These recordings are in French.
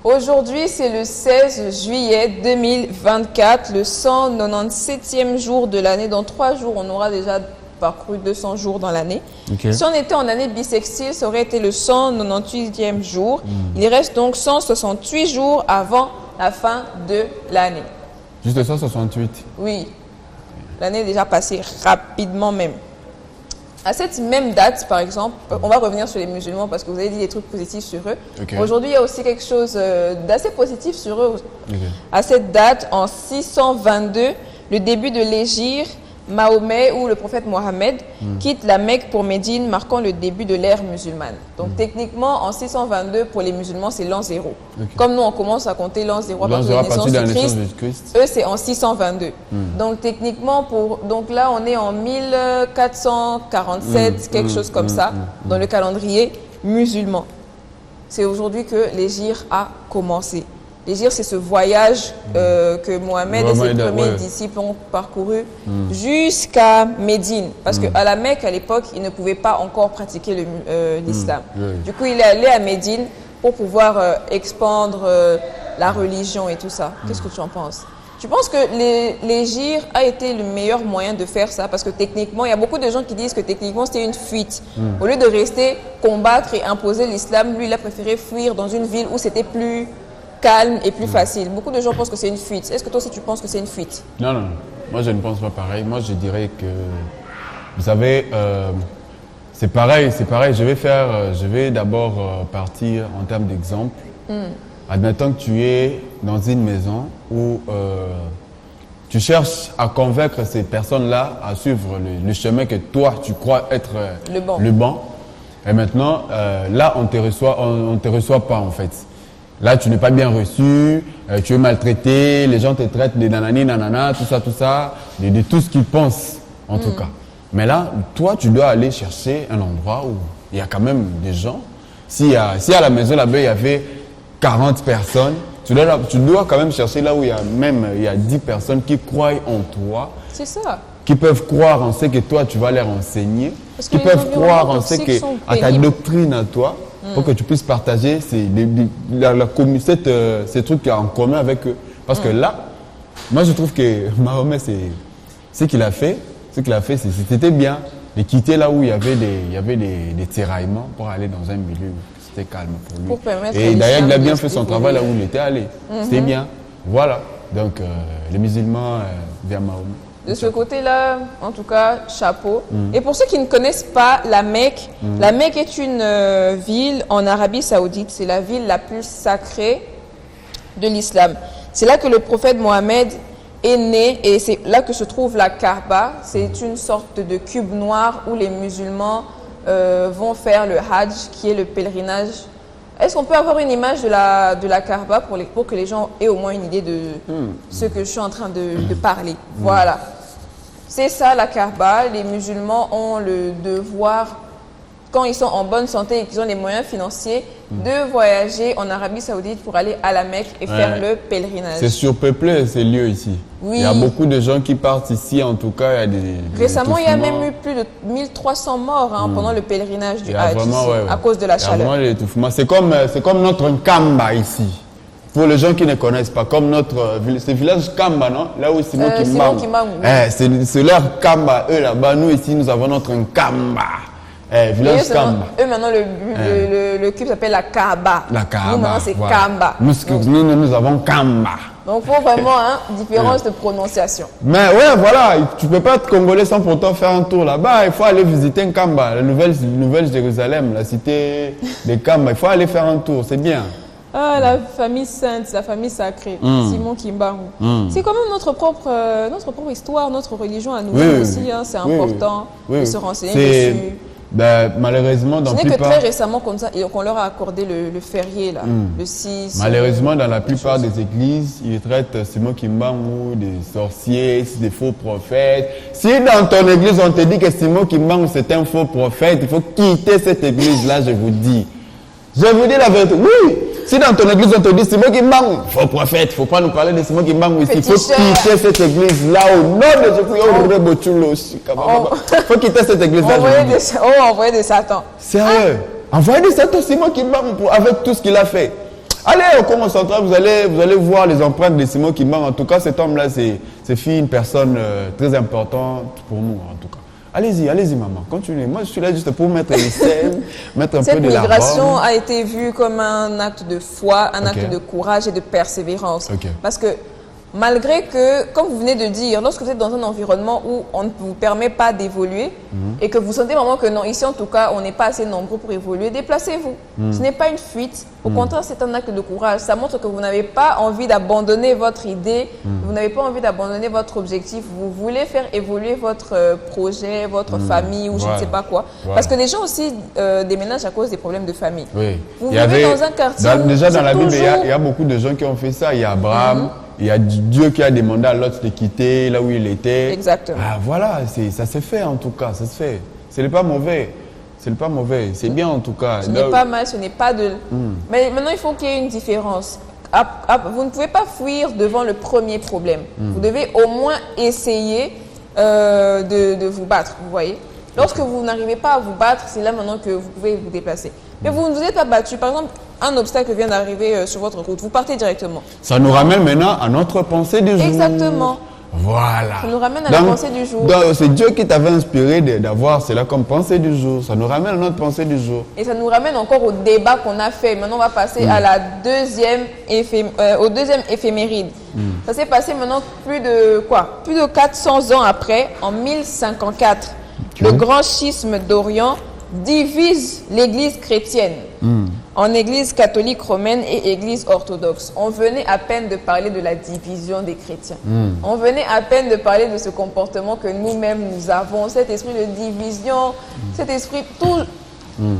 Aujourd'hui, c'est le 16 juillet 2024, le 197e jour de l'année. Dans 3 jours, on aura déjà parcouru 200 jours dans l'année. Okay. Si on était en année bissextile, ça aurait été le 198e jour. Il reste donc 168 jours avant la fin de l'année. Juste 168. Oui, l'année est déjà passée rapidement même. À cette même date, par exemple, on va revenir sur les musulmans parce que vous avez dit des trucs positifs sur eux. Okay. Aujourd'hui, il y a aussi quelque chose d'assez positif sur eux. Okay. À cette date, en 622, le début de l'hégire, Mahomet ou le prophète Mohammed quitte la Mecque pour Médine, marquant le début de l'ère musulmane. Donc techniquement, en 622, pour les musulmans, c'est l'an 0. Okay. Comme nous, on commence à compter l'an 0 à partir de la naissance de Christ. Eux, c'est en 622. Donc techniquement, donc là, on est en 1447, quelque chose comme ça, dans le calendrier musulman. C'est aujourd'hui que l'hégire a commencé. L'hégire, c'est ce voyage que Mohammed et ses premiers disciples ont parcouru jusqu'à Médine. Parce qu'à la Mecque, à l'époque, ils ne pouvaient pas encore pratiquer l'islam. Du coup, il est allé à Médine pour pouvoir expandre la religion et tout ça. Qu'est-ce que tu en penses? Tu penses que l'hégire a été le meilleur moyen de faire ça? Parce que techniquement, il y a beaucoup de gens qui disent que techniquement, c'était une fuite. Au lieu de rester, combattre et imposer l'islam, lui, il a préféré fuir dans une ville où c'était plus calme et plus facile. Beaucoup de gens pensent que c'est une fuite. Est-ce que toi aussi tu penses que c'est une fuite? Non, non. Moi, je ne pense pas pareil. Moi, je dirais que, vous savez, c'est pareil. Je vais d'abord partir en termes d'exemple. Admettons que tu es dans une maison où tu cherches à convaincre ces personnes-là à suivre le chemin que toi, tu crois être le bon. Et maintenant, là, on te reçoit pas, en fait. Là, tu n'es pas bien reçu, tu es maltraité, les gens te traitent de nanani, nanana, tout ça, de tout ce qu'ils pensent, en tout cas. Mais là, toi, tu dois aller chercher un endroit où il y a quand même des gens. Si à la maison, là-bas, il y avait 40 personnes, tu dois quand même chercher là où il y a 10 personnes qui croient en toi. C'est ça. Qui peuvent croire en ce que toi, tu vas leur enseigner. Qui peuvent croire en ce que, à ta doctrine à toi. Pour que tu puisses partager ces trucs en commun avec eux. Parce que là, moi je trouve que Mahomet, ce qu'il a fait, c'était bien de quitter là où il y avait des tiraillements pour aller dans un milieu où c'était calme pour lui. Et d'ailleurs, il a bien fait son travail là où il était allé. C'était bien. Voilà. Donc, les musulmans vers Mahomet. De ce côté-là, en tout cas, chapeau. Et pour ceux qui ne connaissent pas la Mecque, la Mecque est une ville en Arabie Saoudite. C'est la ville la plus sacrée de l'islam. C'est là que le prophète Mohammed est né et c'est là que se trouve la Kaaba. C'est une sorte de cube noir où les musulmans vont faire le Hajj, qui est le pèlerinage. Est-ce qu'on peut avoir une image de la Kaaba pour que les gens aient au moins une idée de ce que je suis en train de parler? Voilà. C'est ça la Kaaba. Les musulmans ont le devoir, quand ils sont en bonne santé et qu'ils ont les moyens financiers, de voyager en Arabie Saoudite pour aller à la Mecque et faire le pèlerinage. C'est surpeuplé ces lieux ici. Oui. Il y a beaucoup de gens qui partent ici, en tout cas. Il y a des récemment, il y a même eu plus de 1300 morts pendant le pèlerinage du Hajj à cause de la chaleur. C'est comme notre Kamba ici. Pour les gens qui ne connaissent pas, comme notre village Kamba, non? Là où Simon Kimbangu. C'est leur Kamba, eux là-bas. Nous ici, nous avons notre Kamba. Village Kamba. Eux maintenant, le cube s'appelle la Kaaba. La Kaaba. Nous maintenant, c'est Kamba. Nous avons Kamba. Donc, il faut vraiment différence de prononciation. Mais ouais, voilà, tu ne peux pas être congolais sans pourtant faire un tour là-bas. Il faut aller visiter un Kamba, la nouvelle Jérusalem, la cité de Kamba. Il faut aller faire un tour, c'est bien. Ah, la famille sainte, la famille sacrée, Simon Kimbangu. C'est quand même notre propre histoire, notre religion à nous aussi. C'est important de se renseigner dessus. Malheureusement, dans ce n'est que très récemment comme ça, qu'on leur a accordé le férié, là, le 6. Malheureusement, dans la plupart des églises, ils traitent Simon Kimbangu des sorciers, des faux prophètes. Si dans ton église, on te dit que Simon Kimbangu c'est un faux prophète, il faut quitter cette église-là, je vous dis. Je vous dis la vérité. Oui! Si dans ton église, on te dit Simon Kimbangu, faux prophète, il ne faut pas nous parler de Simon Kimbangu ici. Il faut quitter cette église-là au nom de Jésus. Il faut quitter cette église-là. Envoyer des satans. Sérieux? Envoyer des satans, Simon Kimbangu, avec tout ce qu'il a fait. Allez au Congo central, vous allez voir les empreintes de Simon Kimbangu. En tout cas, cet homme-là, c'est une personne très importante pour nous, en tout cas. Allez-y, maman, continuez. Moi, je suis là juste pour mettre les scènes, mettre un peu de la Cette migration a été vue comme un acte de foi, un acte de courage et de persévérance. Parce que malgré que, comme vous venez de dire, lorsque vous êtes dans un environnement où on ne vous permet pas d'évoluer et que vous sentez vraiment que non, ici en tout cas, on n'est pas assez nombreux pour évoluer, déplacez-vous. Ce n'est pas une fuite. Au contraire, c'est un acte de courage. Ça montre que vous n'avez pas envie d'abandonner votre idée, vous n'avez pas envie d'abandonner votre objectif. Vous voulez faire évoluer votre projet, votre famille ou je ne sais pas quoi. Parce que les gens aussi déménagent à cause des problèmes de famille. Vous vivez dans un quartier déjà dans la Bible, il y a beaucoup de gens qui ont fait ça. Il y a Abraham. Il y a Dieu qui a demandé à Lot de quitter là où il était. Exactement. Ah, voilà, ça s'est fait en tout cas, ça se fait. Ce n'est pas mauvais. C'est bien en tout cas. Ce n'est pas mal, ce n'est pas de... Mais maintenant, il faut qu'il y ait une différence. Vous ne pouvez pas fuir devant le premier problème. Vous devez au moins essayer de vous battre, vous voyez. Lorsque vous n'arrivez pas à vous battre, c'est là maintenant que vous pouvez vous déplacer. Mais vous ne vous êtes pas battu. Par exemple, un obstacle vient d'arriver sur votre route. Vous partez directement. Ça nous ramène maintenant à notre pensée du jour. Exactement. Voilà. Ça nous ramène à la pensée du jour. C'est Dieu qui t'avait inspiré d'avoir cela comme pensée du jour. Ça nous ramène à notre pensée du jour. Et ça nous ramène encore au débat qu'on a fait. Maintenant, on va passer à la au deuxième éphéméride. Ça s'est passé maintenant plus de 400 ans après, en 1054. Le grand schisme d'Orient divise l'Église chrétienne en Église catholique romaine et Église orthodoxe. On venait à peine de parler de la division des chrétiens. On venait à peine de parler de ce comportement que nous-mêmes nous avons, cet esprit de division, cet esprit, tout.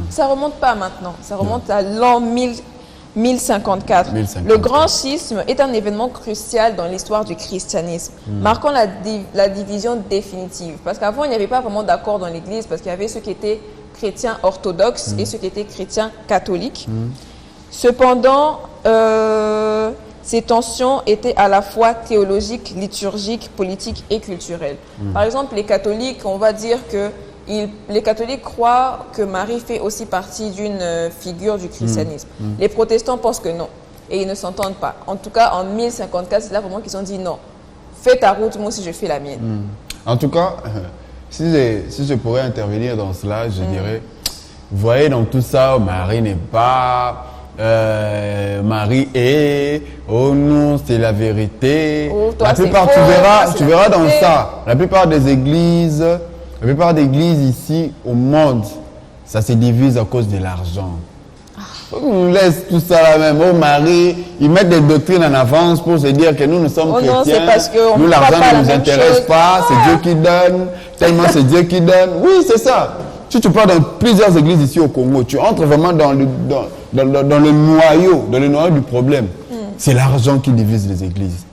Ça remonte pas maintenant, ça remonte à l'an 1054. Le grand schisme est un événement crucial dans l'histoire du christianisme, marquant la division définitive. Parce qu'avant, il n'y avait pas vraiment d'accord dans l'Église, parce qu'il y avait ceux qui étaient chrétiens orthodoxes et ceux qui étaient chrétiens catholiques. Cependant, ces tensions étaient à la fois théologiques, liturgiques, politiques et culturelles. Par exemple, les catholiques, on va dire que les catholiques croient que Marie fait aussi partie d'une figure du christianisme. Les protestants pensent que non, et ils ne s'entendent pas. En tout cas, en 1054, c'est là vraiment qu'ils ont dit non. Fais ta route, moi aussi je fais la mienne. En tout cas, si je pourrais intervenir dans cela, je dirais, vous voyez dans tout ça, Marie n'est pas... Marie est, oh non, c'est la vérité. Oh, toi, la plupart, faux, tu verras dans ça, la plupart des églises... La plupart des églises ici au monde, ça se divise à cause de l'argent. On laisse tout ça là même. Oh Marie, ils mettent des doctrines en avance pour se dire que nous sommes chrétiens. Non, c'est parce que nous, l'argent ne nous intéresse pas, c'est Dieu qui donne. Tellement c'est Dieu qui donne. Oui, c'est ça. Si tu pars dans plusieurs églises ici au Congo, tu entres vraiment dans le noyau du problème. C'est l'argent qui divise les églises.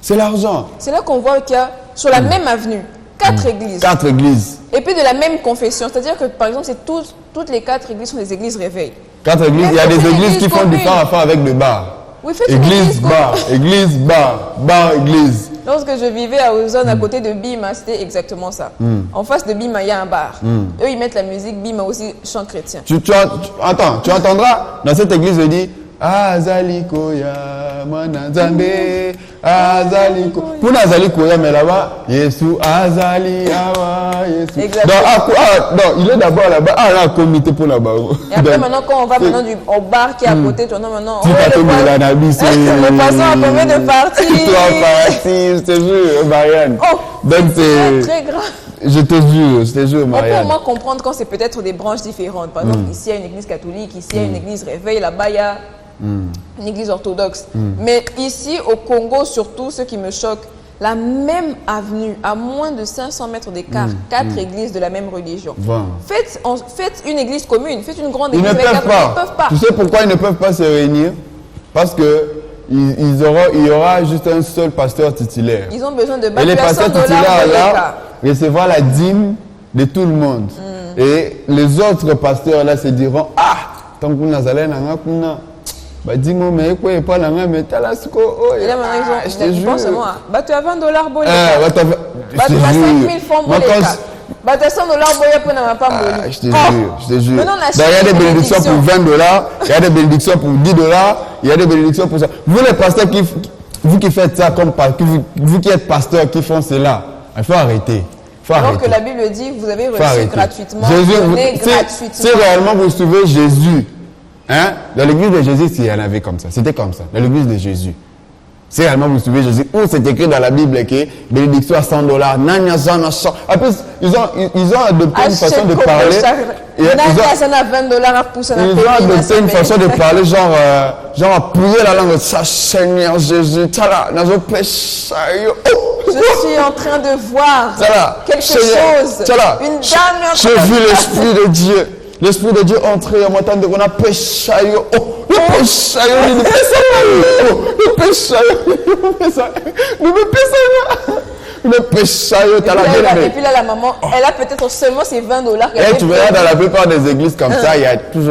C'est l'argent. C'est là qu'on voit qu'il y a, sur la même avenue, 4 églises. 4 églises. Et puis de la même confession. C'est-à-dire que, par exemple, toutes les 4 églises sont des églises réveil. 4 églises, il y a des églises qui font du temps à faire avec le bar. Oui, faites église, bar, église, bar, bar, église. Lorsque je vivais à Ozone, à côté de Bima, c'était exactement ça. En face de Bima, il y a un bar. Eux, ils mettent la musique, Bima aussi, chant chrétien. Attends, tu entendras dans cette église, je dis Azaliko ya manazambe Azaliko. Pour Azaliko ya mais là-bas, Yesu Azali awa Yesu. Donc, il est d'abord là-bas. Ah, là, comité pour là-bas. Et après, maintenant, quand on va maintenant au bar qui est à côté, tu entends maintenant. Tu vas tomber la nabi, c'est. Le poisson a combien de parties? 3 parties, je te jure, Marianne. Oh, c'est très grave. Je te jure, Marianne. On peut au moins comprendre quand c'est peut-être des branches différentes. Par exemple, ici, il y a une église catholique, ici, il y a une église réveil, là-bas, il y a une église orthodoxe. Mais ici, au Congo, surtout, ce qui me choque, la même avenue, à moins de 500 mètres d'écart, 4 églises de la même religion. Faites une église commune, faites une grande église. Ils ne peuvent pas. Tu sais pourquoi ils ne peuvent pas se réunir? Parce que il y aura juste un seul pasteur titulaire. Ils ont besoin de et les pasteurs titulaires là recevront la dîme de tout le monde. Et les autres pasteurs là se diront, ah, tant que nous allons bah dis-moi mais quoi et pas la même mais t'as la sco oh et là maintenant ils pensent seulement bah tu as $20 bolé bah tu as 5 000 francs bolé Bah, t'as 100 $, boya pour n'a pas Je te jure, je te jure. Maintenant, on achète Il y a des des bénédictions pour 20 $, il y a des bénédictions pour 10 $, il y a des bénédictions pour ça. Vous les pasteurs vous qui faites ça comme vous qui êtes pasteurs qui font cela, il faut arrêter. Alors que la Bible dit, vous avez reçu gratuitement, si réellement vous suivez Jésus, hein, dans l'église de Jésus, il y en avait comme ça. C'était comme ça, dans l'église de Jésus. Si réellement vous suivez Jésus, où c'est écrit dans la Bible que bénédiction à 100 $, en plus, ils ont adopté une façon de parler. Ils ont adopté une façon de parler, genre appuyer la langue. Ça, Seigneur Jésus, je suis en train de voir quelque chose. Une dame. J'ai vu l'Esprit de Dieu. L'Esprit de Dieu entrer en m'entendant qu'on a péché. Le péché, et puis là, la maman, elle a peut-être seulement ses 20 $. Et tu verras dans la plupart des églises comme ça, il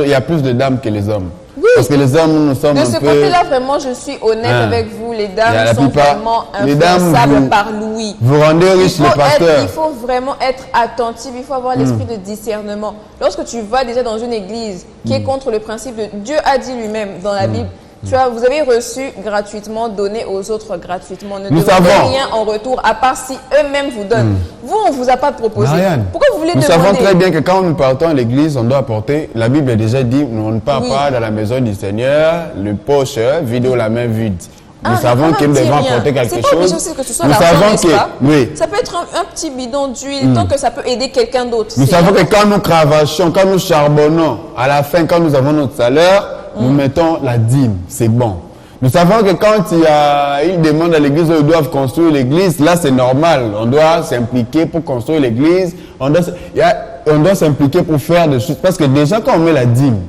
y a plus de dames que les hommes. Oui. Parce que les hommes, nous sommes de ce côté-là, vraiment, je suis honnête avec vous. Les dames sont vraiment influençables par Louis. Vous rendez riches les pasteurs. Il faut vraiment être attentif. Il faut avoir l'esprit de discernement. Lorsque tu vas déjà dans une église qui est contre le principe de Dieu a dit lui-même dans la Bible, vous avez reçu gratuitement, donné aux autres gratuitement. Ne demandez rien en retour, à part si eux-mêmes vous donnent. Vous, on ne vous a pas proposé. Marianne, pourquoi vous voulez demander? Nous savons très bien que quand nous partons à l'église, on doit apporter, la Bible a déjà dit, on ne part pas dans la maison du Seigneur, le poche vide ou la main vide. Nous savons qu'ils devons apporter quelque chose. C'est pas obligé aussi que ce soit l'argent, n'est-ce pas? Oui. Ça peut être un petit bidon d'huile, tant que ça peut aider quelqu'un d'autre. Nous savons que quand nous cravachons, quand nous charbonnons, à la fin, quand nous avons notre salaire, nous mettons la dîme, c'est bon. Nous savons que quand il y a une demande à l'église où ils doivent construire l'église, là c'est normal. On doit s'impliquer pour construire l'église. On doit s'impliquer pour faire des choses. Parce que déjà quand on met la dîme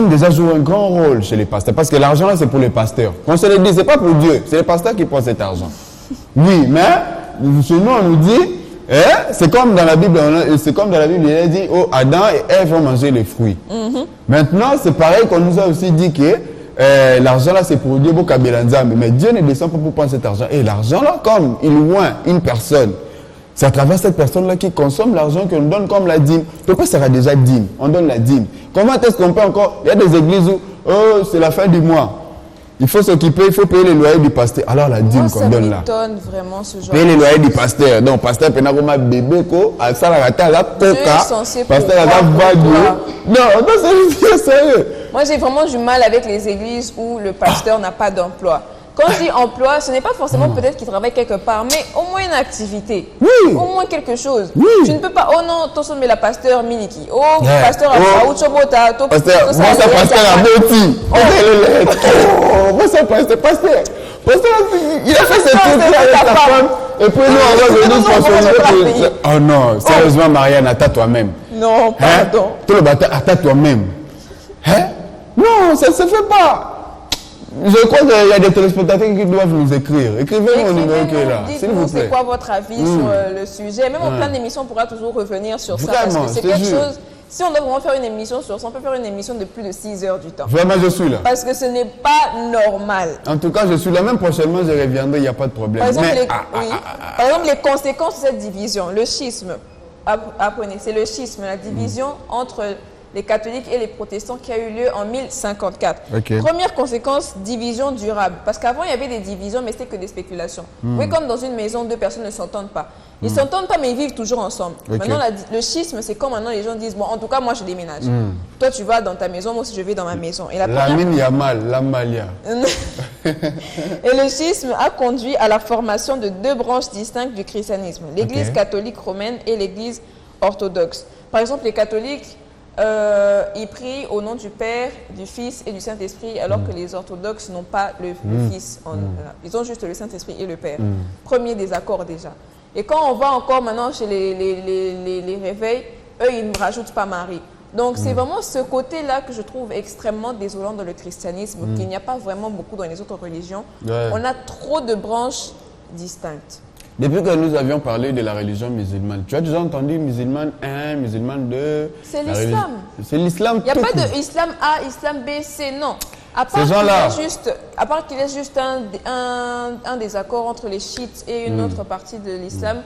déjà joue un grand rôle chez les pasteurs. Parce que l'argent là c'est pour les pasteurs. On se le dit, c'est pas pour Dieu. C'est les pasteurs qui prennent cet argent. Oui, mais chez nous on nous dit, c'est comme dans la Bible, il a dit, oh, Adam et Ève vont manger les fruits. Maintenant, c'est pareil qu'on nous a aussi dit que l'argent là, c'est pour Dieu, mais Dieu ne descend pas pour prendre cet argent. Et l'argent là, comme il loin une personne, c'est à travers cette personne là qui consomme l'argent qu'on donne comme la dîme. Pourquoi ça sera déjà dîme? On donne la dîme. Comment est-ce qu'on peut encore? Il y a des églises où, oh, c'est la fin du mois. Il faut s'occuper, il faut payer les loyers du pasteur. Alors la dîme qu'on donne là. Vraiment ce genre. Payer les loyers du pasteur. Donc pasteur Penagoma bébé ko, à ça la rata la coca. Pasteur la vague. Non, c'est sérieux. Moi j'ai vraiment du mal avec les églises où le pasteur n'a pas d'emploi. Quand je dis emploi, ce n'est pas forcément peut-être qu'il travaille quelque part, mais au moins une activité. Oui. Au moins quelque chose. Oui. Tu ne peux pas, oh non, toi mais la pasteur Miniki. Oh, pasteur Aouchobota. Pasteur, moi ça pasteur Aboti. Oh, moi ça pasteur. Pasteur, il a fait cette trucs là avec sa femme. Et puis nous, on va venir sponsoriser. Oh non, sérieusement, Marianne, attends toi-même. Non, pardon. Tout le bâtard, attends toi-même. Hein? Non, ça ne se fait pas. Je crois qu'il y a des téléspectateurs qui doivent nous écrire. Écrivez-nous au numéro qui est là. Dites-nous c'est quoi votre avis sur le sujet. Même en plein d'émissions, on pourra toujours revenir sur ça. Parce que c'est quelque chose. Si on doit vraiment faire une émission sur ça, on peut faire une émission de plus de 6 heures du temps. Vraiment, je suis là. Parce que ce n'est pas normal. En tout cas, je suis là. Même prochainement, je reviendrai, il n'y a pas de problème. Par exemple, par exemple, les conséquences de cette division, le schisme, apprenez, c'est le schisme, la division entre les catholiques et les protestants qui a eu lieu en 1054. Okay. Première conséquence, division durable. Parce qu'avant, il y avait des divisions, mais c'était que des spéculations. Oui, comme dans une maison, deux personnes ne s'entendent pas. Ils ne s'entendent pas, mais ils vivent toujours ensemble. Okay. Maintenant, le schisme, c'est comme maintenant les gens disent, bon, en tout cas, moi, je déménage. Toi, tu vas dans ta maison, moi aussi, je vais dans ma maison. Et la mine Yamal, la Malia. Et le schisme a conduit à la formation de deux branches distinctes du christianisme. L'Église catholique romaine et l'Église orthodoxe. Par exemple, les catholiques, ils prient au nom du Père, du Fils et du Saint-Esprit, alors que les orthodoxes n'ont pas le Fils. Ils ont juste le Saint-Esprit et le Père. Premier désaccord déjà. Et quand on va encore maintenant chez les réveils, eux, ils ne rajoutent pas Marie. Donc c'est vraiment ce côté-là que je trouve extrêmement désolant dans le christianisme, qu'il n'y a pas vraiment beaucoup dans les autres religions. Ouais. On a trop de branches distinctes. Depuis que nous avions parlé de la religion musulmane, tu as déjà entendu musulmane 1, musulmane 2? C'est l'islam. C'est l'islam. Il n'y a pas de islam A, islam B, C, non. À part qu'il y ait juste un désaccord entre les chiites et une autre partie de l'islam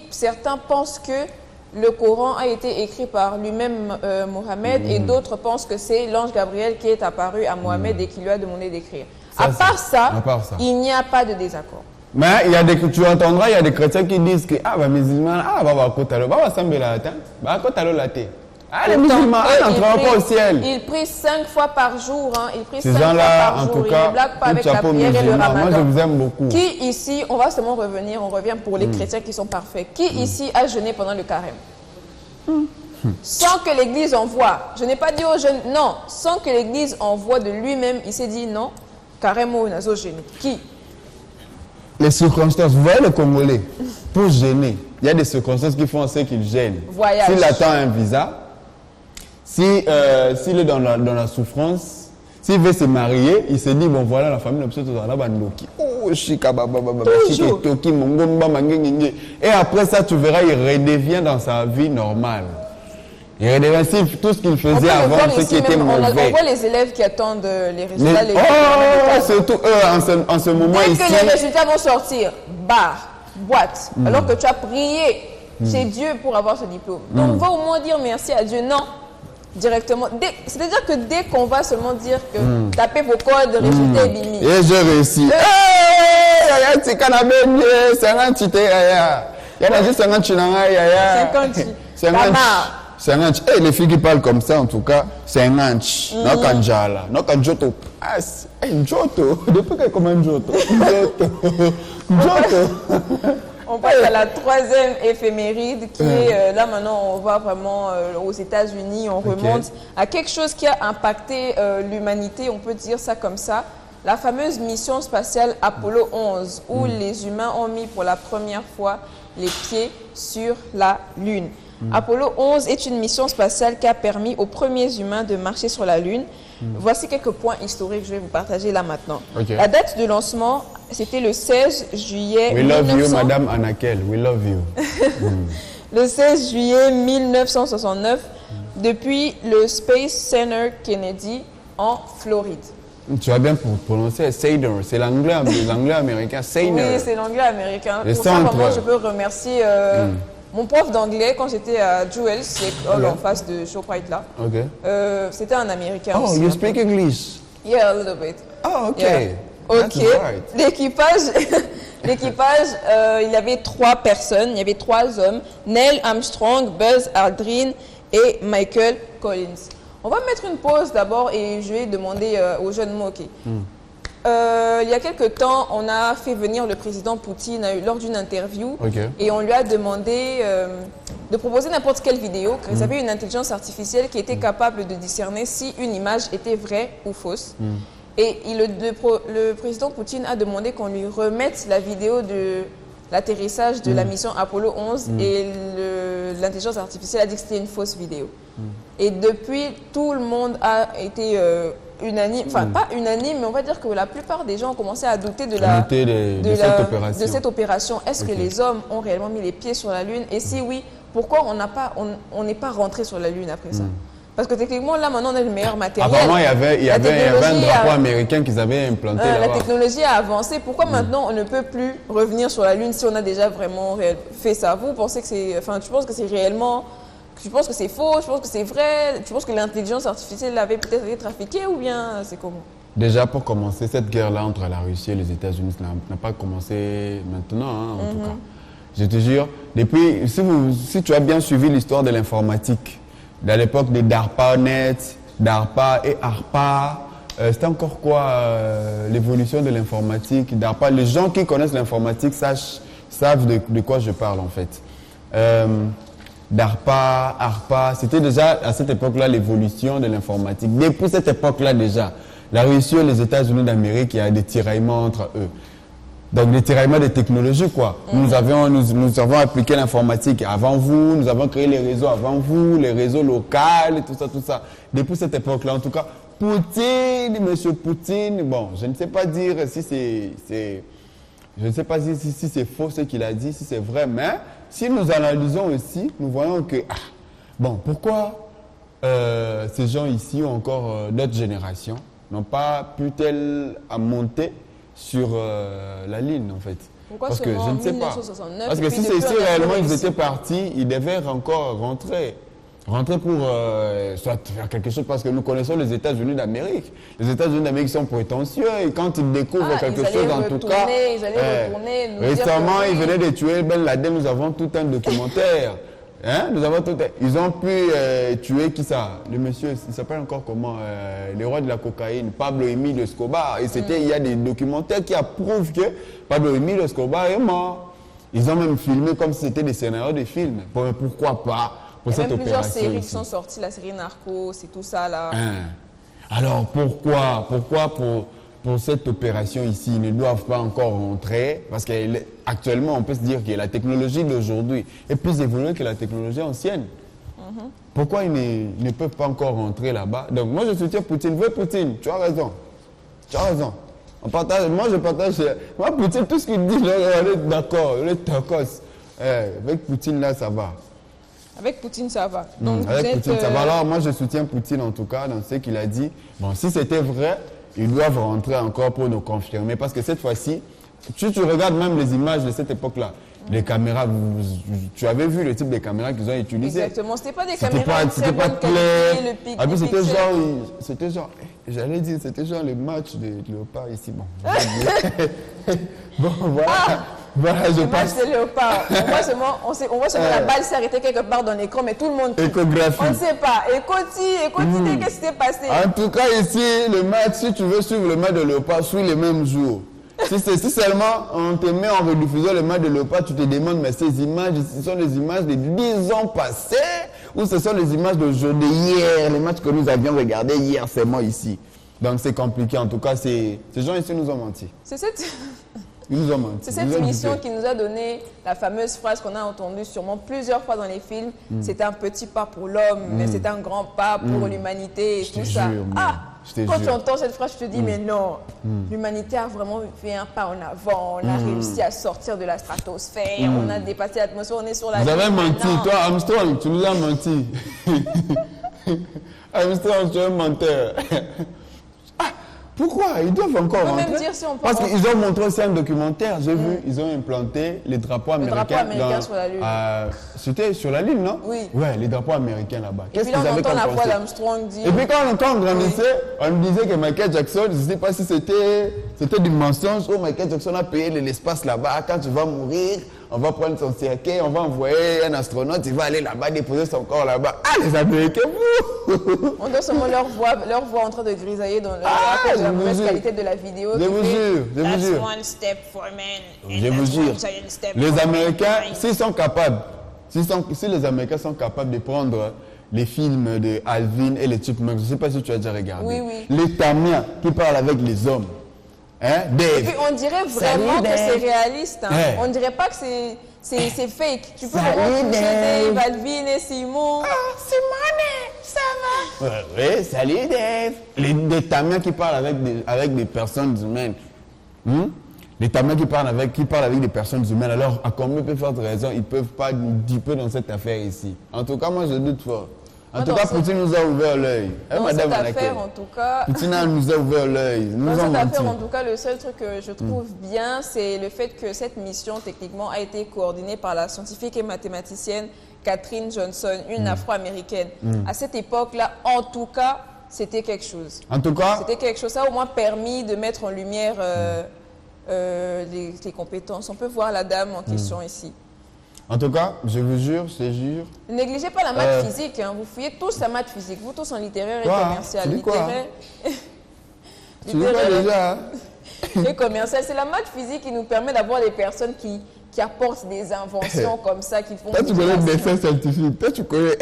certains pensent que le Coran a été écrit par lui-même Mohammed et d'autres pensent que c'est l'ange Gabriel qui est apparu à Mohammed et qui lui a demandé d'écrire. À part ça, il n'y a pas de désaccord. Mais il y a tu entendras, il y a des chrétiens qui disent que les musulmans, les musulmans, n'entreront pas au ciel. Ils prient 5 fois par jour. Hein. Ils prient Ces 5 fois gens-là, par en jour. tout Ils cas, ne blaguent pas avec la prière et le ramadan. Moi, je vous aime beaucoup. Qui ici, on va seulement revenir, on revient pour les chrétiens qui sont parfaits. Qui ici a jeûné pendant le carême? Sans que l'Église envoie. Je n'ai pas dit aux jeunes, non. Sans que l'Église envoie de lui-même, il s'est dit non. Carême au nazo jeûné. Qui? Les circonstances, vous voyez le Congolais, pour gêner, il y a des circonstances qui font en sorte qu'il gêne. Voyage. S'il attend un visa, s'il est dans la souffrance, s'il veut se marier, il se dit, bon voilà, la famille et après ça, tu verras, il redevient dans sa vie normale. Il redevient tout ce qu'il faisait avant, ce qui était mauvais. On voit les élèves qui attendent les résultats. Surtout eux, en ce moment ici. Dès que les résultats vont sortir, bar, boîte, alors que tu as prié chez Dieu pour avoir ce diplôme. Donc, on va au moins dire merci à Dieu. Non, directement. C'est-à-dire que dès qu'on va seulement dire que tapez vos codes, résultat est bimi. Et j'ai réussi. C'est 50. Et les filles qui parlent comme ça, en tout cas, c'est un anch. Non, kanjala. Non, kanjoto. Ah, c'est un joto. Depuis que comme un joto. On passe à la 3e éphéméride qui est, là maintenant on va vraiment aux États-Unis, on remonte à quelque chose qui a impacté l'humanité, on peut dire ça comme ça. La fameuse mission spatiale Apollo 11, où les humains ont mis pour la première fois les pieds sur la Lune. Apollo 11 est une mission spatiale qui a permis aux premiers humains de marcher sur la Lune. Voici quelques points historiques que je vais vous partager là maintenant. La date de lancement, c'était le 16 juillet 1900... We love you, Madame Anakel. We love you. Le 16 juillet 1969, depuis le Space Center Kennedy en Floride. Tu vas bien prononcer Sainer, c'est l'anglais américain. Sainer. Oui, c'est l'anglais américain. Pour ça, vraiment, je peux remercier mon prof d'anglais quand j'étais à Jewels, l'école en face de Shoprite là. C'était un américain. Oh, aussi, you speak English? Yeah, a little bit. Oh, ok. Yeah. Ok. Right. L'équipage, il y avait 3 personnes, il y avait 3 hommes, Neil Armstrong, Buzz Aldrin et Michael Collins. On va mettre une pause d'abord et je vais demander aux jeunes mots, ok. Il y a quelques temps, on a fait venir le président Poutine lors d'une interview et on lui a demandé de proposer n'importe quelle vidéo. Ils avaient une intelligence artificielle qui était capable de discerner si une image était vraie ou fausse. Et le président Poutine a demandé qu'on lui remette la vidéo de l'atterrissage de la mission Apollo 11 et l'intelligence artificielle a dit que c'était une fausse vidéo. Et depuis, tout le monde a été unanime, enfin pas unanime, mais on va dire que la plupart des gens ont commencé à douter de cette opération. Est-ce que les hommes ont réellement mis les pieds sur la Lune? Et si oui, pourquoi on n'est pas rentré sur la Lune après ça? Parce que techniquement, là, maintenant, on a le meilleur matériel. Apparemment, il y avait un drapeau américain qu'ils avaient implanté là-bas. La technologie a avancé. Pourquoi maintenant, on ne peut plus revenir sur la Lune si on a déjà vraiment fait ça? Vous pensez que c'est... Enfin, tu penses que c'est réellement... Tu penses que c'est faux? Tu penses que c'est vrai? Tu penses que l'intelligence artificielle avait peut-être été trafiquée ou bien c'est comment? Déjà, pour commencer, cette guerre-là entre la Russie et les États-Unis n'a pas commencé maintenant, hein, en tout cas. Je te jure, depuis... Si tu as bien suivi l'histoire de l'informatique, à l'époque des DARPANET, DARPA et ARPA, c'était encore quoi l'évolution de l'informatique, DARPA. Les gens qui connaissent l'informatique savent de quoi je parle en fait. DARPA, ARPA, c'était déjà à cette époque-là l'évolution de l'informatique. Depuis cette époque-là déjà, la Russie et les États-Unis d'Amérique, il y a des tiraillements entre eux. Donc des tiraillements de technologie quoi. Nous avons appliqué l'informatique avant vous, nous avons créé les réseaux avant vous, les réseaux locaux et tout ça. Depuis cette époque-là, en tout cas, Monsieur Poutine, bon, je ne sais pas dire si je ne sais pas si c'est faux ce qu'il a dit, si c'est vrai, mais si nous analysons aussi, nous voyons que, bon, pourquoi ces gens ici ou encore d'autres générations n'ont pas pu-elles monter sur la ligne en fait. Pourquoi parce que seulement je ne sais 1969, pas. Parce et que puis si depuis, on a réellement plus ils réussi. étaient partis, ils devaient encore rentrer. Rentrer pour soit faire quelque chose, parce que nous connaissons les États-Unis d'Amérique. Les États-Unis d'Amérique sont prétentieux et quand ils découvrent quelque chose, en tout cas. Ils allaient retourner, nous dire récemment, que ils venaient de tuer Ben Laden, nous avons tout un documentaire. Hein? Nous avons ils ont pu tuer qui ça? Le monsieur, il s'appelle encore comment? Le roi de la cocaïne, Pablo Emilio Escobar. Et il y a des documentaires qui approuvent que Pablo Emilio Escobar est mort. Ils ont même filmé comme si c'était des scénarios de films. Pourquoi pas? Pour il y a cette même plusieurs opération séries qui ici. sont sorties, la série Narcos et tout ça là. Hein. Alors pourquoi pour cette opération ici, ils ne doivent pas encore rentrer? Parce qu'actuellement, on peut se dire que la technologie d'aujourd'hui est plus évoluée que la technologie ancienne. Pourquoi ils ne peuvent pas encore rentrer là-bas? Donc moi, je soutiens Poutine. Oui, Poutine, tu as raison. Tu as raison. On partage, moi, je partage. Moi, Poutine, tout ce qu'il dit, on est d'accord. On est d'accord. Avec Poutine, là, ça va. Avec Poutine, ça va. Donc, avec Poutine, ça va. Alors, moi, je soutiens Poutine, en tout cas, dans ce qu'il a dit. Bon, si c'était vrai, ils doivent rentrer encore pour nous confirmer. Parce que cette fois-ci, tu regardes même les images de cette époque-là, les caméras, tu avais vu le type de caméras qu'ils ont utilisées. Exactement. C'était pas des caméras C'était pas très bonne clair. qualité, le pic, En plus, les c'était genre, j'allais dire, c'était genre le match de Léopard ici. Bon, bon voilà. Voilà, je passe. C'est Léopard. On voit seulement la balle s'est arrêtée quelque part dans l'écran, mais tout le monde. Échographie. On ne sait pas. Écoutez, qu'est-ce qui s'est passé? En tout cas, ici, le match, si tu veux suivre le match de Léopard, suis les mêmes jours. Si seulement on te met en rediffusant le match de Léopard, tu te demandes, mais ces images, ce sont les images de 10 ans passés ou ce sont les images d'aujourd'hui, hier, les matchs que nous avions regardés hier seulement ici. Donc c'est compliqué. En tout cas, ces gens ici nous ont menti. C'est cette... Ils nous ont menti. C'est cette émission qui nous a donné la fameuse phrase qu'on a entendue sûrement plusieurs fois dans les films. C'est un petit pas pour l'homme, mais c'est un grand pas pour l'humanité et tout ça. Quand tu entends cette phrase, tu te dis, mais non, l'humanité a vraiment fait un pas en avant. On a réussi à sortir de la stratosphère, on a dépassé l'atmosphère, on est sur la... Vous avez menti, toi Armstrong, tu nous as menti. Armstrong, tu es un menteur. Pourquoi? Ils doivent encore rentrer. Même dire si on parce qu'ils ont montré aussi un documentaire, j'ai vu, ils ont implanté les drapeaux américains. Sur la Lune. C'était sur la Lune, non? Oui. Ouais, les drapeaux américains là-bas. Qu'est-ce qu'ils avaient comme pensée? La voix d'Armstrong dire... Et puis quand on grandissait, on nous disait que Michael Jackson, je ne sais pas si c'était du mensonge ou Michael Jackson a payé l'espace là-bas. Quand tu vas mourir, on va prendre son cercueil, on va envoyer un astronaute, il va aller là-bas, déposer son corps là-bas. Ah, les Américains, on doit seulement leur voix en train de grisailler dans la mauvaise qualité de la vidéo. Je vous jure, je vous jure. One step for men, Je vous jure, les Américains, s'ils sont capables, si les Américains sont capables de prendre les films de Alvin et les Chipmunks, je ne sais pas si tu as déjà regardé. Oui. Les Tamiens qui parlent avec les hommes. Hein? Dave. Et puis on dirait vraiment que c'est réaliste. Hein? Ouais. On ne dirait pas que c'est fake. Tu peux vraiment toucher Dave, Alvin et Simon. Simone, ça va? Oui, salut Dave. Les Tamiens qui parlent avec des personnes humaines. Les Tamiens qui parlent avec des personnes humaines. Alors, à combien de fortes raisons, ils ne peuvent pas nous duper dans cette affaire ici. En tout cas, moi, je doute fort. En tout cas, Poutine nous a ouvert l'œil. Dans cette affaire, en tout cas... Poutine nous a ouvert l'œil. Dans cette affaire, en tout cas, le seul truc que je trouve bien, c'est le fait que cette mission, techniquement, a été coordonnée par la scientifique et mathématicienne Katherine Johnson, une afro-américaine. À cette époque-là, en tout cas, c'était quelque chose. En tout cas... C'était quelque chose. Ça a au moins permis de mettre en lumière les compétences. On peut voir la dame en question ici. En tout cas, je vous jure, je te jure. Ne négligez pas la maths physique. Hein. Vous fouillez tous la maths physique. Vous tous en littéraire et commercial. Tu dis quoi? Tu dis Littéraire quoi déjà? Et commercial. C'est la math phisique qui nous permet d'avoir des personnes qui apportent des inventions comme ça, qui font... Toi, tu connais le dessin scientifique. Toi, tu connais...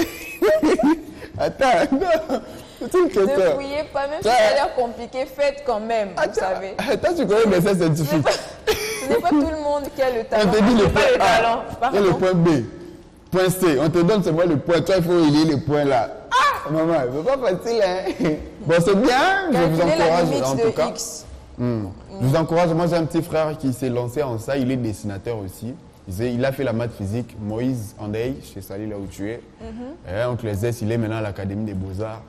Attends, non. C'est une question. Ne fouillez pas, même si ça a l'air compliqué, faites quand même, vous savez. Toi, tu connais le dessin scientifique. Ce n'est pas tout le monde qui a le talent. On te dit le point A et le point B. Point C. On te donne seulement le point. Toi, il faut relier le point là. Ah, maman, c'est pas facile, hein. Bon, c'est bien. Je vous encourage, en tout cas. Je vous encourage. Moi, j'ai un petit frère qui s'est lancé en ça. Il est dessinateur aussi. Il a fait la maths physique. Moïse Andey, je salue là où tu es. Oncle Zès, il est maintenant à l'Académie des Beaux-Arts.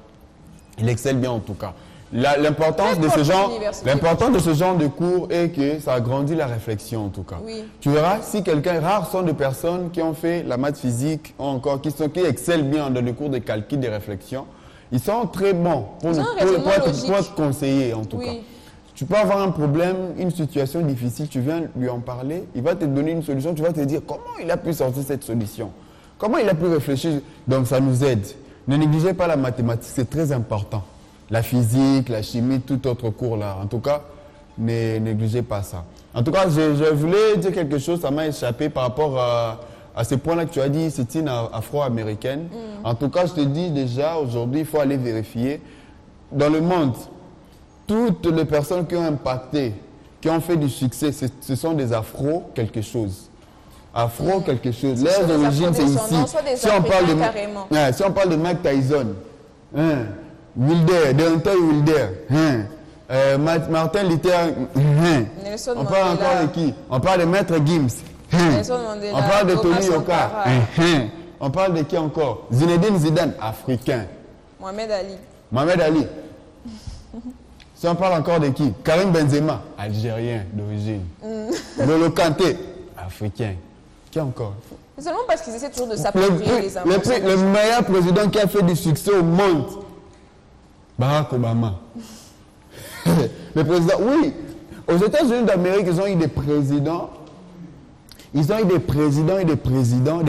Il excelle bien en tout cas. L'importance de Très ce genre, propre université. l'importance de ce genre de cours est que ça agrandit la réflexion en tout cas. Oui. Tu verras, si quelqu'un, rares sont des personnes qui ont fait la maths physique ou encore qui excellent bien dans le cours de calcul, de réflexion, ils sont très bons pour, Ils ont un pour raisonnement être logique. conseiller en tout Oui. cas. Tu peux avoir un problème, une situation difficile, tu viens lui en parler, il va te donner une solution, tu vas te dire comment il a pu sortir cette solution, comment il a pu réfléchir, donc ça nous aide. Ne négligez pas la mathématique, c'est très important. La physique, la chimie, tout autre cours là. En tout cas, ne négligez pas ça. En tout cas, je voulais dire quelque chose, ça m'a échappé par rapport à ce point-là que tu as dit, c'est une afro-américaine. En tout cas, je te dis déjà, aujourd'hui, il faut aller vérifier. Dans le monde, toutes les personnes qui ont impacté, qui ont fait du succès, ce sont des afro quelque chose. Afro quelque chose. Ce sont Leurs des origines, c'est afro-descendants, ici. soit des Africains carrément. Si on parle de Mike Tyson, Wilder, Deontay Wilder, Martin Luther, Nelson on parle Mandela. encore de qui? On parle de Maître Gims, Nelson Mandela, on parle de Thomas Tony Yoka, Sankara. on parle de qui encore? Zinedine Zidane, africain. Mohamed Ali. Mohamed Ali. Si on parle encore de qui? Karim Benzema, algérien d'origine. Lolo Kanté, africain. Qui encore? C'est seulement parce qu'ils essaient toujours de s'approprier les inventions. Le meilleur président qui a fait du succès au monde, Barack Obama. Le président, oui. Aux États-Unis d'Amérique, ils ont eu des présidents. Ils ont eu des présidents et des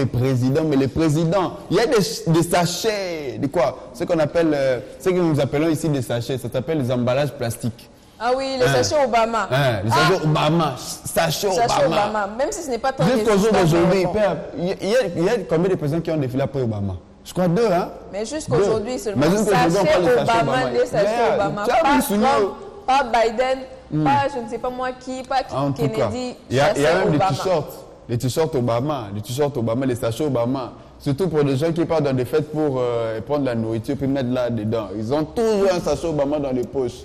présidents, mais les présidents, il y a des sachets, de quoi? Ce qu'on appelle, ce que nous appelons ici des sachets, ça s'appelle les emballages plastiques. Ah oui, les sachets Obama. Les sachets Obama, sachets Sachet Obama. Obama, même si ce n'est pas tant Jusqu'au jour résistant, d'aujourd'hui, mais bon. il y a combien de présidents qui ont défilé après Obama? Je crois 2, hein? Mais jusqu'aujourd'hui seulement, Imagine qu'aujourd'hui, on parle de sachet sachet Obama, Obama. les sachets Mais, Obama, tu as pas vu ce nom? Trump, pas Biden, pas je ne sais pas moi qui, pas En tout cas, Kennedy, il y a sachet même des Obama. t-shirts. Les t-shirts Obama, les sachets Obama. Surtout pour des gens qui partent dans des fêtes pour prendre la nourriture puis mettre là dedans. Ils ont toujours un sachet Obama dans les poches.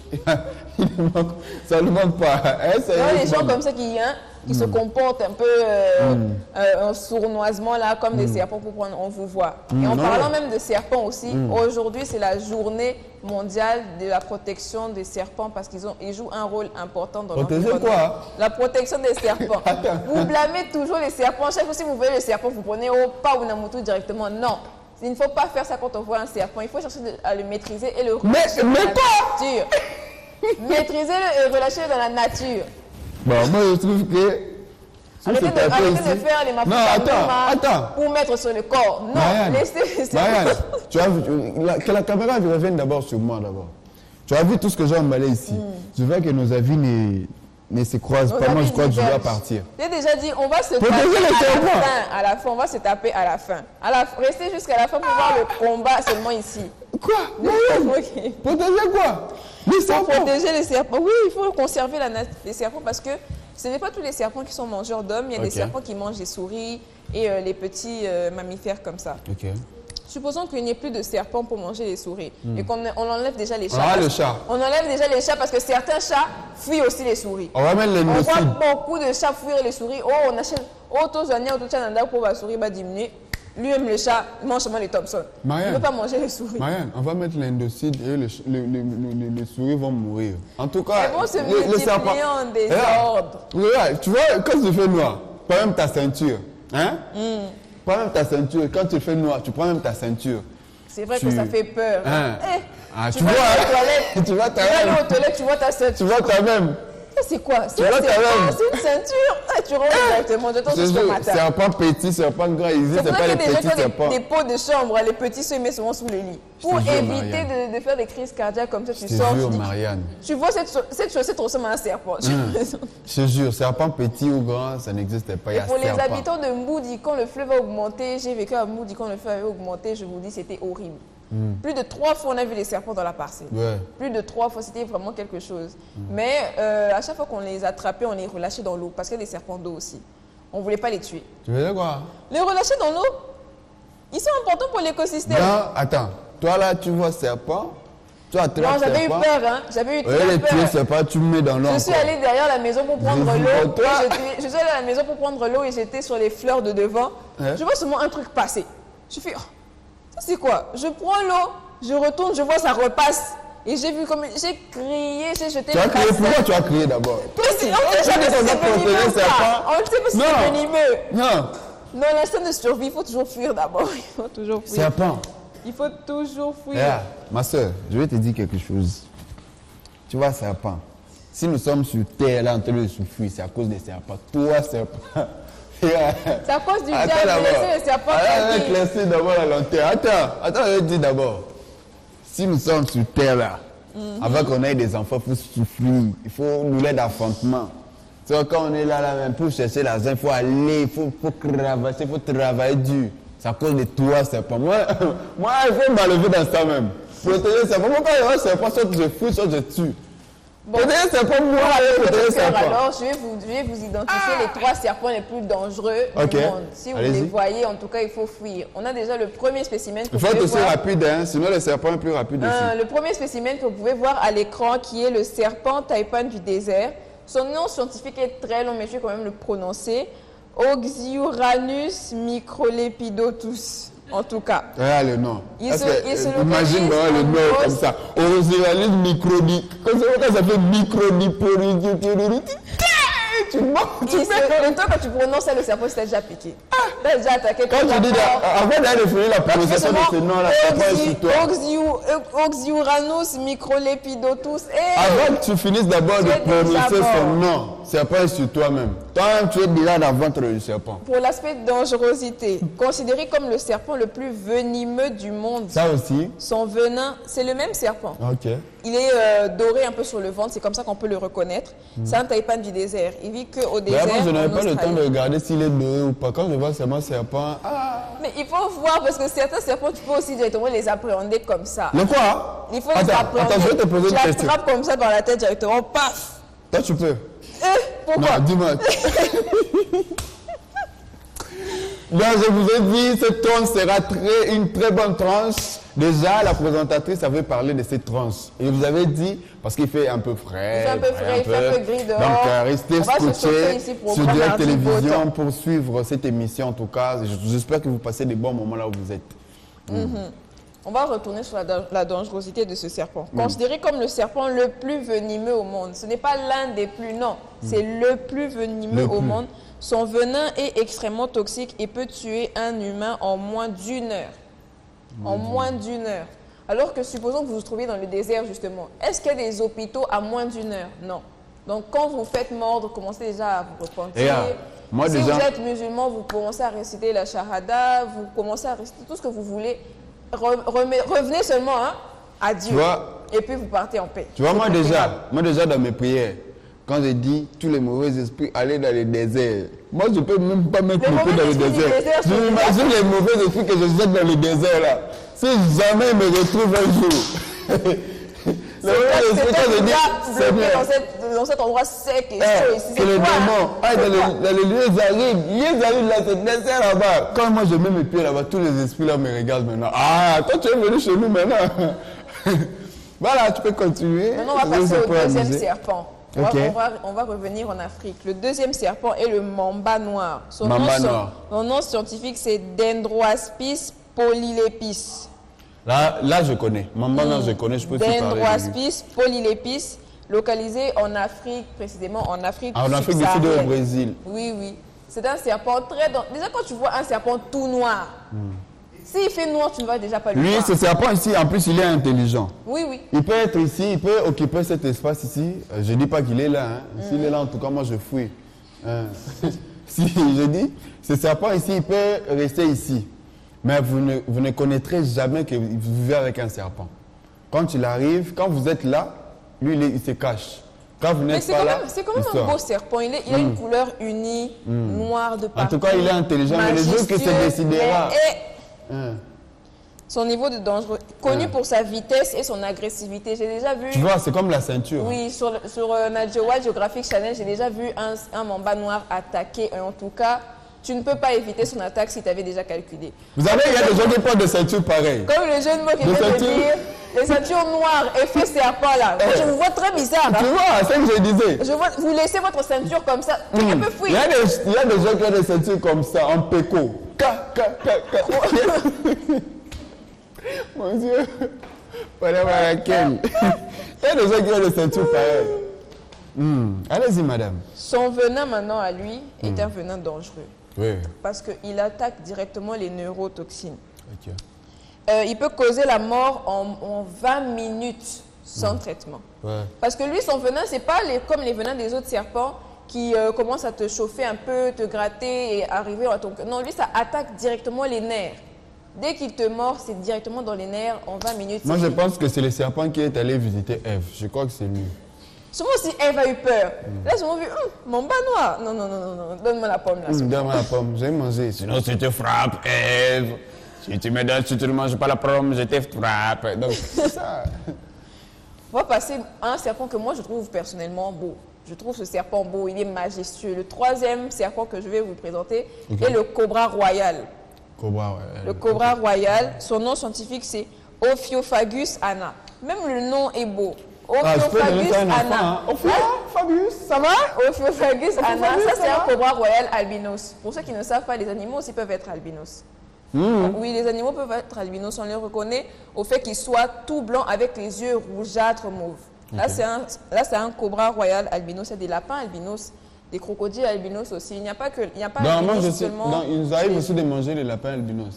Ça ne manque pas. Hein, Il y a des gens comme ça qui se comportent un peu sournoisement là, comme des serpents pour prendre, on vous voit. Et en non. parlant même de serpents aussi, aujourd'hui c'est la journée mondiale de la protection des serpents parce ils jouent un rôle important dans Protéger l'environnement. quoi? La protection des serpents. Attends. Vous blâmez toujours les serpents. Chaque fois que vous voyez le serpent, vous prenez au pas ou Namutu directement. Non. Il ne faut pas faire ça quand on voit un serpent. Il faut chercher à le maîtriser et le relâcher dans la nature. Maîtriser-le et relâcher dans la nature. Bon, moi je trouve que. si Arrêtez c'est de tapé ici- faire les Non, mafia attends. pour mettre sur le corps. Non, Marianne, laissez les Marianne, serpents. tu as vu, que la caméra revienne d'abord sur moi d'abord. Tu as vu tout ce que j'ai emballé ici. Je vois que nos avis ne se croisent Nos pas. Moi, avis je crois que je dois divergent. partir. J'ai déjà dit, on va se Protéger taper les à la serpents. fin. À la fin, on va se taper à la fin. Restez jusqu'à la fin pour voir le combat seulement ici. Quoi? Marianne, Ok. protéger quoi? Les Il faut serpents. protéger les serpents. Oui, il faut conserver les serpents parce que ce n'est pas tous les serpents qui sont mangeurs d'hommes. Il y a des Ok. serpents qui mangent des souris et les petits mammifères comme ça. Ok. Supposons qu'il n'y ait plus de serpents pour manger les souris et qu'on enlève déjà les chats. Ah, parce- le chat. On enlève déjà les chats parce que certains chats fuient aussi les souris. On va mettre les On voit nocides. beaucoup de chats fuir les souris. Oh, on achète auto zania, auto chananda pour la souris va diminuer. Lui-même, le chat, il mange seulement les Thompson. Il Marianne. ne peut pas manger les souris. Marianne, on va mettre l'endocide et les souris vont mourir. En tout cas, Elles vont se les multiplier serpents. en désordre. Regarde, tu vois, quand tu fais noir, prends même ta ceinture. Hein? Prends même ta ceinture. Quand tu fais noir, tu prends même ta ceinture. C'est vrai Tu- que ça fait peur. Hein? Eh, Ah, tu tu vas vois, aller aux toilettes. tu vas Tu vas aller toi-même. aux toilettes, tu vois ta ceinture. Tu vois toi-même. Ça, c'est quoi? C'est vois un quand serpent, même. c'est une ceinture. Ah, tu rentres directement, je t'en C'est jusqu'au juste matin. serpent petit, serpent gras. Ici, C'est c'est pour pas ça les que des gens petits qui ont serpents. des pots de chambre, les petits se mettent souvent sous le lit. Pour te jure, éviter Marianne. de faire des crises cardiaques comme ça, tu Je te sors. jure, tu dis, Marianne. tu vois cette chaussette ressemble à un serpent. Je te jure, serpent petit ou grand, ça n'existe pas. Il y Et a pour les serpent. habitants de Moudi, quand le fleuve a augmenté, j'ai vécu à Moudi quand le fleuve avait augmenté, je vous dis, c'était horrible. Plus de 3 fois, on a vu les serpents dans la parcelle. Ouais. Plus de 3 fois, c'était vraiment quelque chose. Mais à chaque fois qu'on les attrapait, on les relâchait dans l'eau, parce qu'il y a des serpents d'eau aussi. On ne voulait pas les tuer. Tu veux dire quoi? Les relâcher dans l'eau, ils sont importants pour l'écosystème. Non, attends. Toi là, tu vois serpent. Tu attrapes Non, j'avais eu serpent. peur, hein. J'avais eu Ouais, très les tuer peur. serpent, tu me mets dans l'eau. Je suis encore. allée derrière la maison pour prendre Je l'eau. vois toi. Je suis allée à la maison pour prendre l'eau et j'étais sur les fleurs de devant. Ouais. Je vois seulement un truc passer. Je fais, oh, ça c'est quoi? Je prends l'eau, je retourne, je vois ça repasse. Et j'ai vu comme j'ai crié, j'ai jeté Tu as le crié, bassin. pourquoi tu as crié d'abord? Parce qu'on ne sait Tu jamais dis si qu'on c'est va protéger venimeux le ou pas. serpent. On ne sait pas si Non. c'est venimeux. Non, Dans l'instant de survie, il faut toujours fuir d'abord. Il faut toujours fuir. serpent. Il faut toujours fuir. Regarde, ma soeur, je vais te dire quelque chose. Tu vois, serpent. Si nous sommes sur terre là en train de souffrir, c'est à cause des serpents. Toi, serpent. C'est à cause du diable, Attends d'abord. c'est le serpent qui Allez, a dit. éclaircir d'abord la lanterne. Attends, je vais te dire d'abord. Si nous sommes sur terre là, avant qu'on ait des enfants, il faut souffrir. Il faut nous l'aide d'affrontement. Tu vois, quand on est là, même pour chercher l'argent, il faut aller, il faut cravacher, il faut travailler dur. C'est à cause de toi, serpent. Moi, il faut m'enlever dans ça même. Protéger le serpent. Pourquoi il y a un serpent, soit je fouille, soit je tue. Bon. Protéger le serpent, moi, protéger le serpent. Alors, je vais vous identifier les 3 serpents les plus dangereux Ok. du monde. Si vous Allez-y. les voyez, en tout cas, il faut fuir. On a déjà le premier spécimen que Il vous faut être pouvez aussi voir. rapide, hein, sinon le serpent est plus rapide aussi. Le premier spécimen que vous pouvez voir à l'écran, qui est le serpent taipan du désert. Son nom scientifique est très long, mais je vais quand même le prononcer. Oxyuranus microlepidotus, en tout cas. Regarde le nom. Il Parce se- que, il se imagine localise vraiment le en nom grosse- comme ça. Oxyuranus microdi. Comme ça fait microdi. Tu mens, tu fais. Le temps que tu prononces ça, le serpent s'est déjà piqué. T'as déjà attaqué. Quand tu dis, avant d'aller finir la prononciation de ce nom là, c'est pas sur toi. Oxyuranus microlepidotus. Avant que tu finisses d'abord de Tu es déjà prononcer son mort. nom, c'est pas sur toi-même. Toi-même, tu es déjà dans le ventre du serpent. Pour l'aspect dangerosité, considéré comme le serpent le plus venimeux du monde, Ça aussi. son venin, c'est le même serpent. Ok. Il est doré un peu sur le ventre, c'est comme ça qu'on peut le reconnaître. C'est un taipan du désert. Il vit qu'au désert. D'ailleurs, moi, je n'avais en pas le temps Australie. de regarder s'il est doré ou pas. Quand je vois seulement serpent, Mais il faut voir parce que certains serpents, tu peux aussi directement les appréhender comme ça. le quoi? Il faut les appréhender. Attends, je vais te poser une Tu question. l'attrapes comme ça dans la tête directement, paf. Toi, tu peux. Pourquoi? Non, dis-moi. Donc, je vous ai dit, cette tranche sera une très bonne tranche. Déjà, la présentatrice avait parlé de cette tranche. Et vous avez dit, parce qu'il fait un peu frais. Il fait un peu frais, il fait un peu gris dehors. Donc, restez On va se chauffer scotchés ici pour sur prendre Direct un petit beau Télévision temps. pour suivre cette émission. En tout cas, j'espère que vous passez des bons moments là où vous êtes. On va retourner sur la dangerosité de ce serpent. Considéré comme le serpent le plus venimeux au monde. Ce n'est pas l'un des plus, non. C'est le plus venimeux Le au plus. monde. Son venin est extrêmement toxique et peut tuer un humain en moins d'1 heure. En moins d'1 heure. Alors que supposons que vous vous trouviez dans le désert justement. Est-ce qu'il y a des hôpitaux à moins d'1 heure? Non. Donc quand vous faites mordre, commencez déjà à vous repentir. Et là, moi, si déjà- vous êtes musulman, vous commencez à réciter la shahada, vous commencez à réciter tout ce que vous voulez. Revenez seulement hein, à Dieu. Tu vois? Et puis vous partez en paix. Tu vois, C'est moi préférable. déjà dans mes prières, quand je dis tous les mauvais esprits, allez dans le désert. Moi, je peux même pas mettre Les le pied mauvais dans le esprits du désert. désert Je sont m'imagine les mauvais esprits que je jette dans le désert là. Si jamais ils me retrouvent un jour. Les mauvais esprits, quand je dis, bloqué Seigneur, dans cet endroit sec et chaud eh, ici. c'est les quoi? démons. Ah, C'est quoi? dans les lieux arrivent. Ils arrivent là, c'est le désert là-bas. Quand moi je mets mes pieds là-bas, tous les esprits là me regardent maintenant. Ah, toi tu es venu chez nous maintenant. Voilà, tu peux continuer. Maintenant, on va Je passer sais au pas deuxième amuser. serpent. Ok. On va revenir en Afrique. Le deuxième serpent est le mamba noir. Mamba noir. Son nom scientifique, c'est Dendroaspis polylepis. Là, je connais. Maman, je connais, je peux te parler. de lui. Dendroaspis polylepis, localisé en Afrique, précisément en Afrique Ah, en Afrique du Sud et au subsaharienne. Brésil. Oui, oui. C'est un serpent très... Déjà, quand tu vois un serpent tout noir, s'il fait noir, tu ne vas déjà pas le Lui, voir. ce serpent ici, en plus, il est intelligent. Oui, oui. Il peut être ici, il peut occuper cet espace ici. Je ne dis pas qu'il est là. Hein. S'il est là, en tout cas, moi, je fouille. Hein. Si je dis, ce serpent ici, il peut rester ici. Mais vous ne connaîtrez jamais que vous vivez avec un serpent. Quand il arrive, quand vous êtes là, lui, il se cache. Quand vous Mais n'êtes c'est pas quand là, même, c'est quand même il un sort. beau serpent. Il a une couleur unie, noire de En partout. tout cas, il est intelligent, mais le jour que se majestueux, décidera. mais- Hein. Son niveau de danger, connu pour sa vitesse et son agressivité. J'ai déjà vu, Tu vois, c'est comme la ceinture. oui, sur Nat Geo Geographic Channel, j'ai déjà vu un mamba noir attaquer. Et en tout cas, tu ne peux pas éviter son attaque si tu avais déjà calculé. Vous savez, il y a des gens qui portent des ceintures pareilles. Comme le jeune mot qui Les vient de ceintures. dire, les ceintures noires, effet serpent là. Moi, je vous vois très bizarre. Tu hein. vois, c'est ce que je disais. Je vois, vous laissez votre ceinture comme ça. Un peu Il y, fouille. a des gens qui ont des ceintures comme ça, en péco. Mon Dieu. Voilà, voilà, laquelle. Il y a des gens qui ont des ceintures pareilles. Allez-y, madame. Son venin maintenant à lui est un venin dangereux. Oui. Parce qu'il attaque directement les neurotoxines. Ok. Il peut causer la mort en 20 minutes sans traitement. Ouais. Parce que lui, son venin, c'est pas comme les venins des autres serpents qui commencent à te chauffer un peu, te gratter et arriver à ton cœur. Non, lui, ça attaque directement les nerfs. Dès qu'il te mord, c'est directement dans les nerfs en 20 minutes. Moi, je pense que c'est le serpent qui est allé visiter Ève. Je crois que c'est lui. Souvent, si Ève a eu peur, là, ils ont vu, mon bas noir. Non, non, non, non, non. Donne-moi la pomme là. Donne-moi la pomme, j'ai mangé. Sinon, si tu frappes, Ève. Si tu me donnes, si tu ne manges pas la pomme, je te frappe. Donc, c'est ça. On va passer à un serpent que moi, je trouve personnellement beau. Je trouve ce serpent beau, il est majestueux. Le troisième serpent que je vais vous présenter est le cobra royal. Cobra, ouais. Le cobra royal, son nom scientifique, c'est Ophioophagus anna. Même le nom est beau. Ophioophagus anna. Ophioophagus, ça va? Ophioophagus anna, ça ça c'est un va? cobra royal albinos. Pour ceux qui ne savent pas, les animaux aussi peuvent être albinos. Oui, les animaux peuvent être albinos. On les reconnaît au fait qu'ils soient tout blancs avec les yeux rougeâtres mauves. Là, c'est un cobra royal albinos. C'est des lapins albinos, des crocodiles albinos aussi. Il n'y a pas que. Il n'y a pas albinos seulement. Non, il nous arrive aussi de manger les lapins albinos.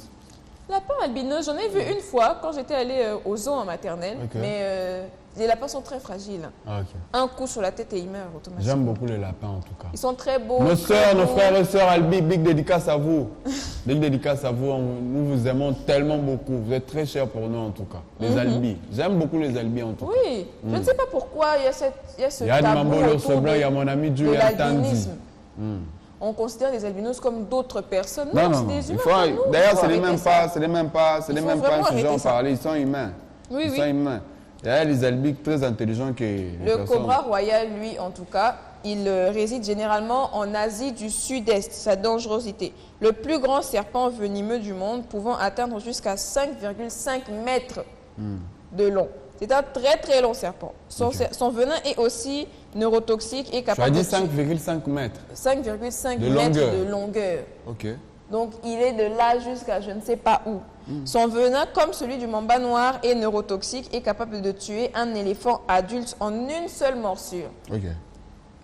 Lapins albinos, j'en ai vu une fois quand j'étais allée au zoo en maternelle. Ok. Mais les lapins sont très fragiles. Ah, ok. Un coup sur la tête et ils meurent automatiquement. J'aime beaucoup les lapins en tout cas. Ils sont très beaux. Nos très sœurs, nos beaux. frères et sœurs, Albi, big dédicace à vous. Big dédicace à vous. Nous vous aimons tellement beaucoup. Vous êtes très chers pour nous en tout cas. Les Albis. J'aime beaucoup les Albis en tout cas. Oui, je ne sais pas pourquoi il y a ce Il y a tabou Mambo l'ours autour blanc, il y a mon ami Julian Tandy. l'albinisme. On considère les albinos comme d'autres personnes. Non, Non, non, c'est non. des humains. Il faut, comme nous. d'ailleurs, Il faut c'est les arrêter mêmes ça. pas, c'est les mêmes pas, c'est les Il faut mêmes pas vraiment ce genre arrêter de ça. parler. Ils sont humains. Oui, Ils oui. sont humains. Il y a les albis très intelligents que les Le personnes. cobra royal, lui, en tout cas, il réside généralement en Asie du Sud-Est, sa dangerosité. Le plus grand serpent venimeux du monde, pouvant atteindre jusqu'à 5,5 mètres de long. C'est un très très long serpent. Son venin est aussi neurotoxique et Tu as capable dit de tuer 5,5 mètres. 5,5 De mètres longueur. de longueur. Ok. Donc, il est de là jusqu'à je ne sais pas où. Son venin, comme celui du mamba noir, est neurotoxique et capable de tuer un éléphant adulte en une seule morsure. Ok.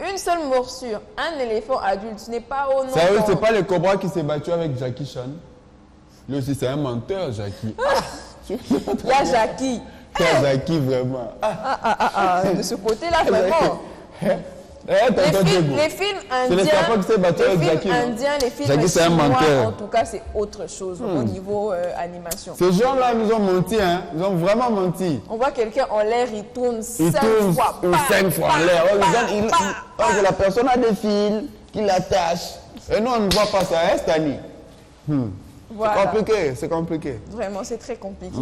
Une seule morsure, un éléphant adulte, ce n'est pas au nom. Sérieux, c'est pas le cobra qui s'est battu avec Jackie Chan. Lui aussi, c'est un menteur, Jackie. Il y a Jackie. C'est Jackie, vraiment. De ce côté-là, vraiment. Les films C'est le serpent indiens, qui s'est battu avec les Jackie. films non? indiens, les films Jackie, c'est un chinois, menteur. en tout cas, c'est autre chose au niveau animation. Ces gens-là nous ont menti, hein. Ils ont vraiment menti. On voit quelqu'un en l'air, il tourne Ils 5 tournent fois. ou 5 fois en l'air. La personne a des fils qui l'attachent. Et nous, on ne voit pas ça, hein, Stani? C'est Voilà. compliqué, c'est compliqué. Vraiment, c'est très compliqué.